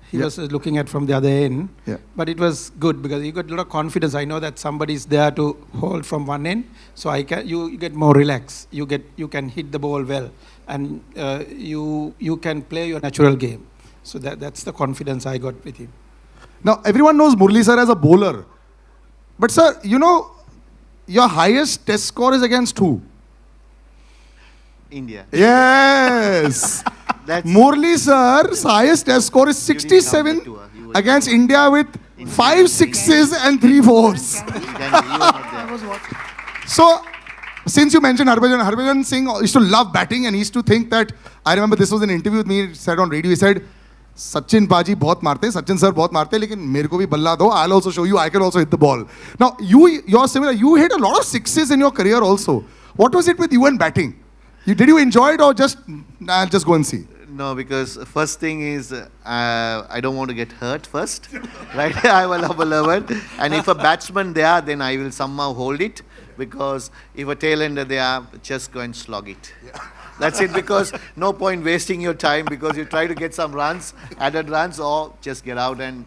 He was looking at from the other end. Yeah. But it was good because you got a lot of confidence. I know that somebody's there to hold from one end. So you get more relaxed. You can hit the ball well. And you can play your natural game. So that's the confidence I got with him. Now, everyone knows Murli sir as a bowler. But sir, your highest test score is against who? India. Yes. Murli sir's highest test score is 67 against India with 5 sixes and 3 fours. So, since you mentioned Harbhajan Singh used to love batting and he used to think that, I remember this was an interview with me, he said on radio, he said, Sachin Paji bahut marte, Sachin sir bahut marte, lekin mere ko bhi balla do, I'll also show you, I can also hit the ball. Now, you're similar, you hit a lot of sixes in your career also. What was it with you and batting? Did you enjoy it or just go and see? No, because first thing is I don't want to get hurt first, right? I will have a level, and if a batsman there, then I will somehow hold it, because if a tail-ender there, just go and slog it. Yeah. That's it, because no point wasting your time, because you try to get some runs, added runs, or just get out and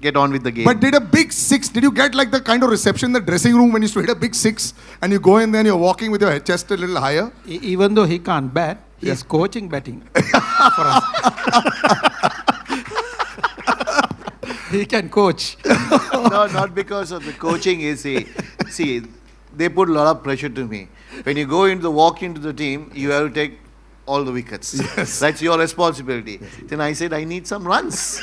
get on with the game. But did a big six, did you get like the kind of reception in the dressing room when you used to hit a big six and you go in there and you're walking with your chest a little higher? Even though he can't bat, he's coaching batting for us. He can coach. No, not because of the coaching. See, they put a lot of pressure to me. When you walk into the team, you have to take all the wickets. Yes. That's your responsibility. Yes. Then I said, I need some runs.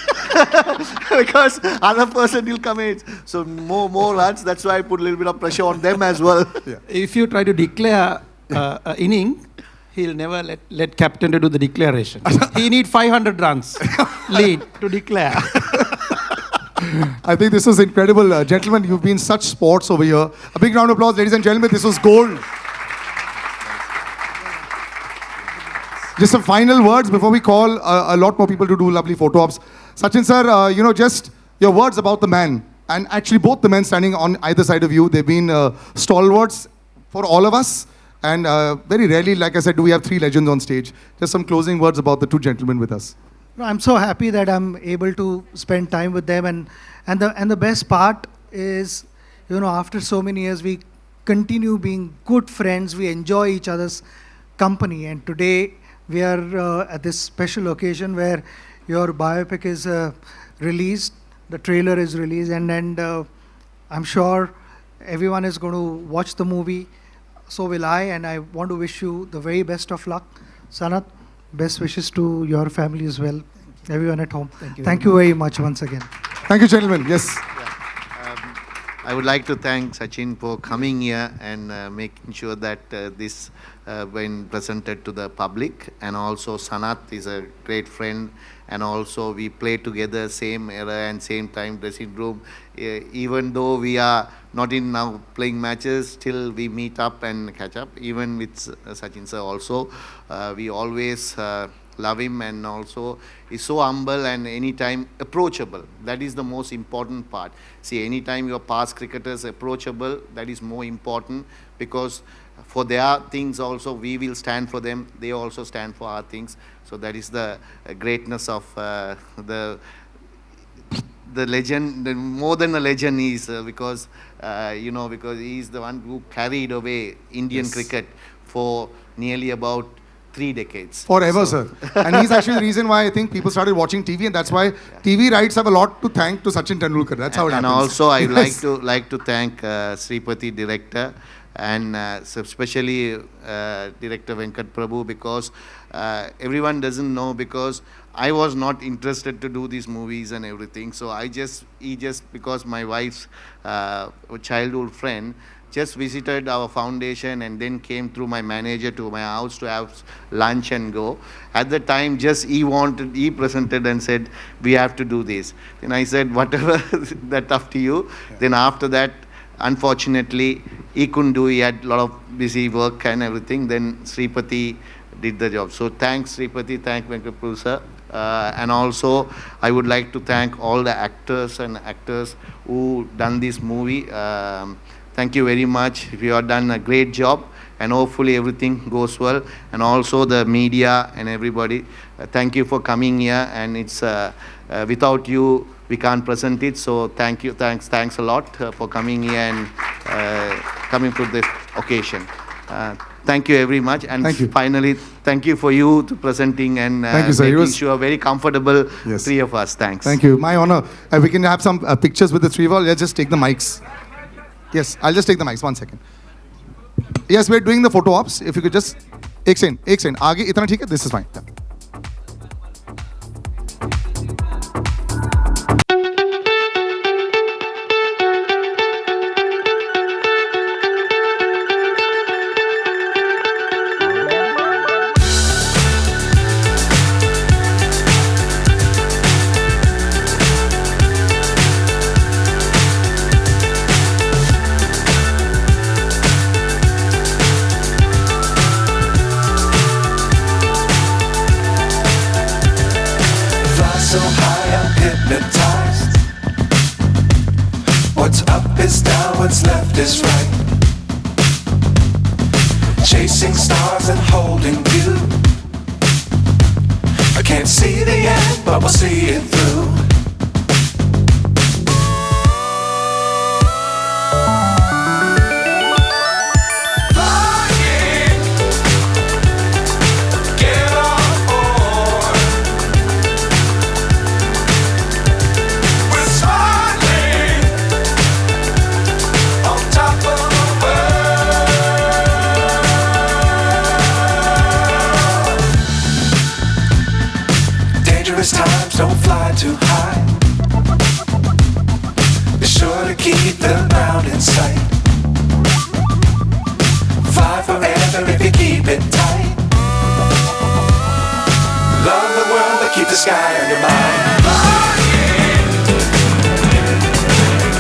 Because other person will come in. So more runs. That's why I put a little bit of pressure on them as well. Yeah. If you try to declare an inning, he'll never let captain to do the declaration. He need 500 runs lead to declare. I think this was incredible. Gentlemen, you've been such sports over here. A big round of applause, ladies and gentlemen. This was gold. Just some final words before we call a lot more people to do lovely photo ops. Sachin sir, just your words about the man. And actually both the men standing on either side of you, they've been stalwarts for all of us. And very rarely, like I said, do we have 3 legends on stage. Just some closing words about the 2 gentlemen with us. I'm so happy that I'm able to spend time with them, and the best part is, after so many years, we continue being good friends. We enjoy each other's company, and today we are at this special occasion where your biopic is released, the trailer is released, and I'm sure everyone is going to watch the movie. So will I, and I want to wish you the very best of luck, Sanath. Best wishes to your family as well, everyone at home. Thank you very much once again. Thank you, gentlemen. Yes. Yeah. I would like to thank Sachin for coming here and making sure that this when presented to the public. And also Sanath is a great friend, and also we play together same era and same time dressing room. Even though we are not in now playing matches, still we meet up and catch up. Even with Sachin sir also, we always love him, and also he's so humble and anytime approachable. That is the most important part. See, anytime your past cricketers approachable, that is more important, because for their things also we will stand for them. They also stand for our things. So that is the greatness of the legend. More than a legend he is, because because he is the one who carried away Indian cricket for nearly about 3 decades. Forever, sir. And he's actually the reason why I think people started watching TV, and that's why TV rights have a lot to thank to Sachin Tendulkar. That's how it happens. And also I would like to thank Sripati director, and so especially director Venkat Prabhu, because everyone doesn't know, because I was not interested to do these movies and everything. So he just because my wife's childhood friend just visited our foundation and then came through my manager to my house to have lunch and go. At the time, just he presented and said, we have to do this. Then I said, whatever, that's up to you. Yeah. Then after that, unfortunately, he couldn't do, he had a lot of busy work and everything. Then Sripati did the job. So thanks Sripati, thank Venkat Prabhu sir. And also, I would like to thank all the actors and actors who done this movie. Thank you very much. You have done a great job, and hopefully everything goes well. And also the media and everybody, thank you for coming here. And it's without you, we can't present it. So thank you, thanks a lot for coming here and coming to this occasion. Thank you very much. And finally, thank you for you to presenting and making sure very comfortable, three of us. Thanks. Thank you. My honor. We can have some pictures with the three of us. Let's just take the mics. Yes, I'll just take the mics. 1 second. Yes, we're doing the photo ops. If you could just... एक second. आगे इतना ठीक है? This is fine. Yeah. What's left is right. Chasing stars and holding you. I can't see the end, but we'll see it through. Times don't fly too high. Be sure to keep the ground in sight. Fly forever if you keep it tight. Love the world but keep the sky on your mind.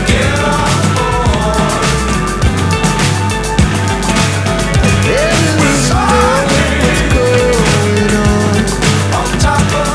Get on board. We're solid. What's going on top of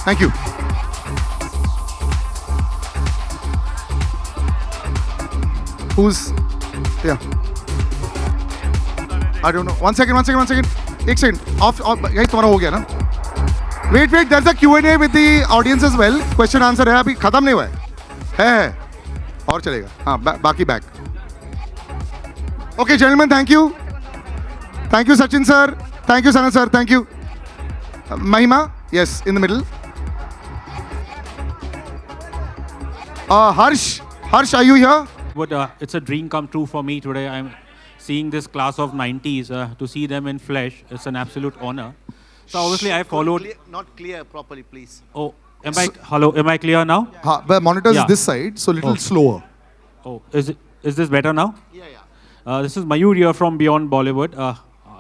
Thank you. Who's, yeah. I don't know. One second. एक second. Off. यही तुम्हारा हो गया ना? Wait. There's a Q&A with the audience as well. Question answer है अभी खत्म नहीं हुआ है. और चलेगा. हाँ बाकी back. Okay, gentlemen, thank you. Thank you, Sachin sir. Thank you, Sanath sir. Thank you. Mahima, yes, in the middle. Harsh, are you here? But it's a dream come true for me today. I'm seeing this class of 90s, to see them in flesh. It's an absolute honor. So obviously I followed. Not clear properly, please. Oh, am I clear now? The monitor is this side, so little slower. Oh, is this better now? Yeah. This is Mayur here from Beyond Bollywood.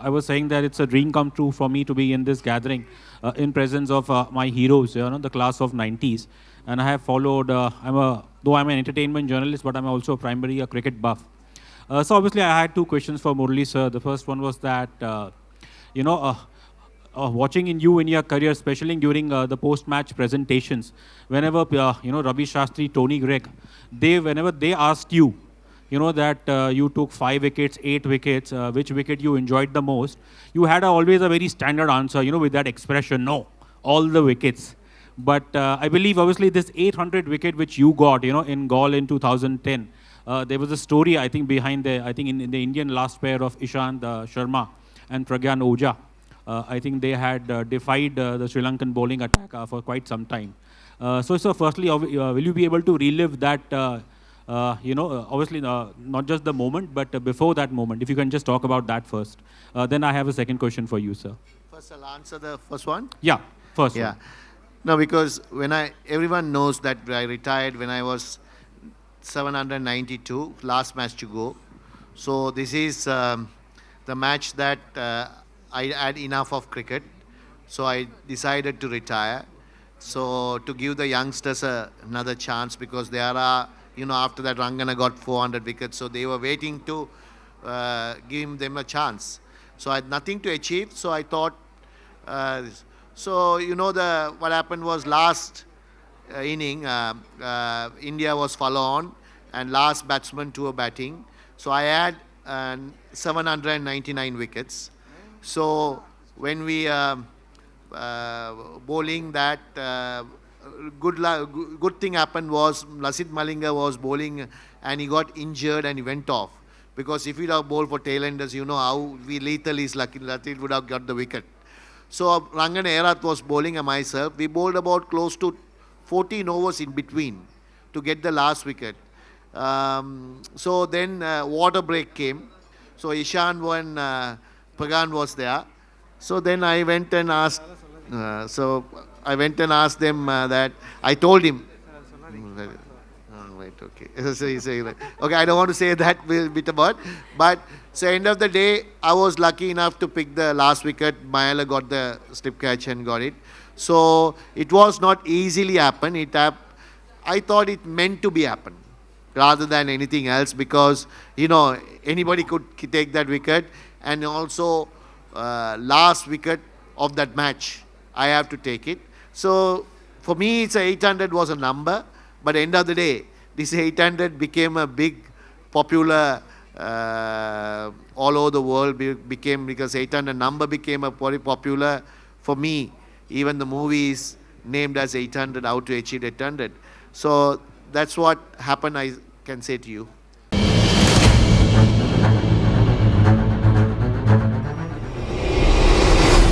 I was saying that it's a dream come true for me to be in this gathering in presence of my heroes, the class of 90s. And I have followed, though I'm an entertainment journalist, but I'm also primarily a cricket buff. So obviously I had two questions for Murli sir. The first one was that, watching you in your career, especially during the post-match presentations, whenever, Ravi Shastri, Tony Gregg, whenever they asked you, that you took 5 wickets, 8 wickets, which wicket you enjoyed the most, you had always a very standard answer, with that expression, no, all the wickets. But I believe, obviously, this 800 wicket which you got, in Gaul in 2010, there was a story, I think, behind in the Indian last pair of Ishant Sharma and Pragyan Oja. I think they had defied the Sri Lankan bowling attack for quite some time. So firstly, will you be able to relive that, obviously not just the moment, but before that moment, if you can just talk about that first. Then I have a second question for you, sir. First, I'll answer the first one. Yeah, first one. No, because everyone knows that I retired when I was 792, last match to go. So this is the match that I had enough of cricket. So I decided to retire. So to give the youngsters another chance, because there are, after that Rangana got 400 wickets, so they were waiting to give them a chance. So I had nothing to achieve, so I thought, what happened was last inning, India was follow on, and last batsman to a batting. So I had 799 wickets. So when we bowling that, good thing happened was Lasith Malinga was bowling and he got injured and he went off. Because if he'd have bowled for tailenders, how lethal is lucky, Lasith would have got the wicket. So Rangan Erath was bowling and myself. We bowled about close to 14 overs in between to get the last wicket. So then water break came. So Ishan and Pagan was there. So then I went and asked. Them that I told him. Right, okay. Okay, I don't want to say that bit about. But so end of the day, I was lucky enough to pick the last wicket. Mayala got the slip catch and got it. So it was not easily happen. I thought it meant to be happen rather than anything else, because anybody could take that wicket, and also last wicket of that match I have to take it. So for me, it's 800 was a number, but end of the day, this 800 became a big popular all over the world, because 800 number became a very popular for me. Even the movie is named as 800, how to achieve 800. So that's what happened, I can say to you.